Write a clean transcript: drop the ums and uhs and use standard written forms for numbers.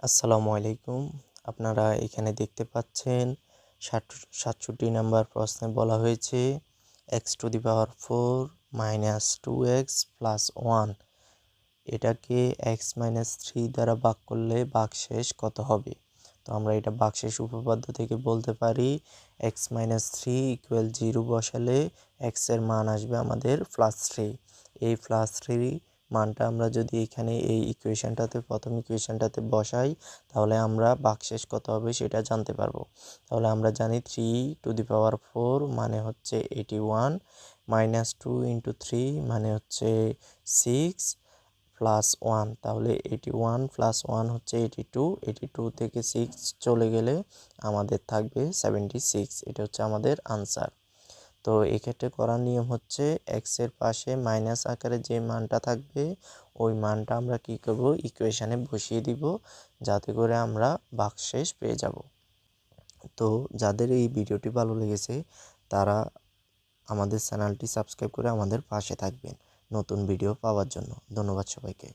আসসালামু আলাইকুম। আপনারা এখানে দেখতে পাচ্ছেন 67 নাম্বার প্রশ্নে বলা হয়েছে x⁴ - 2x + 1 এটাকে x-3 দ্বারা ভাগ করলে ভাগশেষ কত হবে। তো আমরা এটা ভাগশেষ উপপাদ্য থেকে বলতে পারি x-3 = 0 বসালে x এর মান আসবে আমাদের +3। এই +3 মানটা আমরা যদি এখানে এই ইকুয়েশনটাতে প্রথম ইকুয়েশনটাতে বসাই তাহলে আমরা ভাগশেষ কত হবে সেটা জানতে পারবো। তাহলে আমরা জানি 3⁴ মানে হচ্ছে 81 -2 × 3 মানে হচ্ছে 6 +1, তাহলে 81 + 1 হচ্ছে 82, 82 থেকে 6 চলে গেলে আমাদের থাকবে 76। এটা হচ্ছে আমাদের আনসার। তো এক্ষেত্রে করার নিয়ম হচ্ছে এক্স এর পাশে মাইনাস আকারে যে মানটা থাকবে ওই মানটা আমরা কি করব, ইকুয়েশনে বসিয়ে দিব, যাতে করে আমরা ভাগশেষ পেয়ে যাব। তো যাদের এই ভিডিওটি ভালো লেগেছে তারা আমাদের চ্যানেলটি সাবস্ক্রাইব করে আমাদের পাশে থাকবেন নতুন ভিডিও পাওয়ার জন্য। ধন্যবাদ সবাইকে।